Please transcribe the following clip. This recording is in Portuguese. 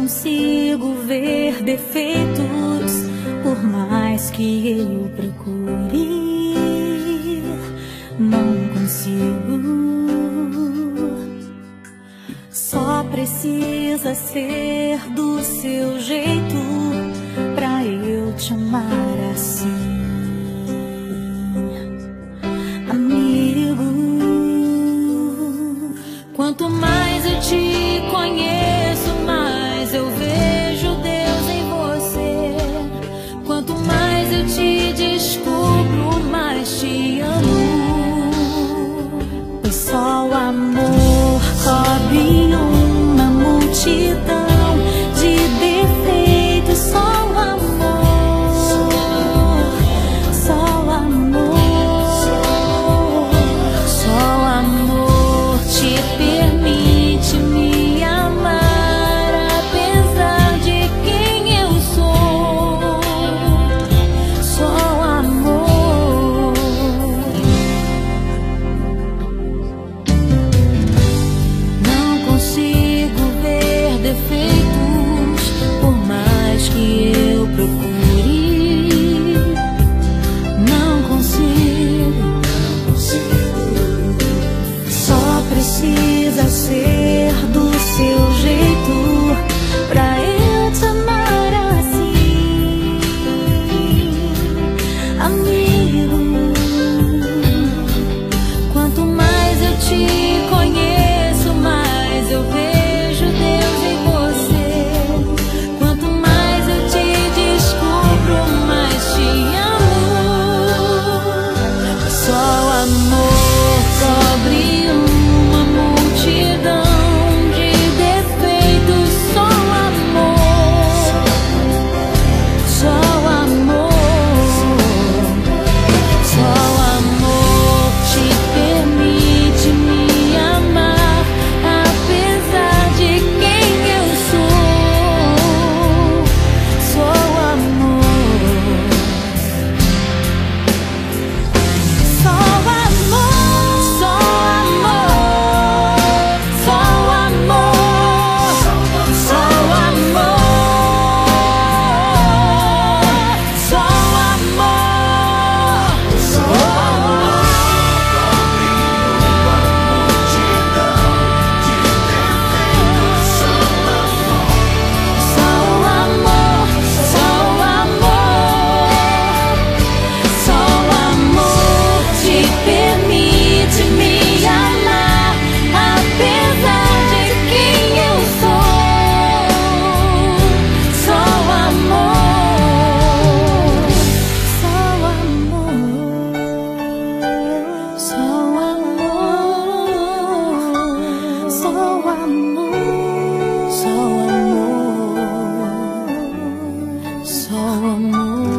consigo ver defeitos, por mais que eu procure, não consigo. Só precisa ser do seu jeito pra eu te amar assim, amigo. Quanto mais eu te conheço, mais eu vejo Deus em você. Quanto mais eu te descubro, mais te amo. Pois só o amor cobre uma multidão de defeitos. Só o amor, só o amor, só o amor te permite me amar, apesar de quem eu sou. Só o amor. Não consigo ver defeitos, por mais que eu procure. Não consigo. Só precisa ser do seu jeito pra eu te amar assim, amigo. Quanto mais eu te conheço, mais eu vejo Deus em você. Quanto mais eu te descubro, mais te amo. Só o amor cobre uma multidão de defeitos. Só o amor, só o amor, só o amor te permite me amar, apesar de quem eu sou. Só o amor, só o amor, só o amor, só o amor, só o amor, só o amor, só o amor, só o amor, só o amor te permite me amar, apesar de quem eu sou. Só o amor, só o amor, só o amor, só o amor, só o amor, só o amor.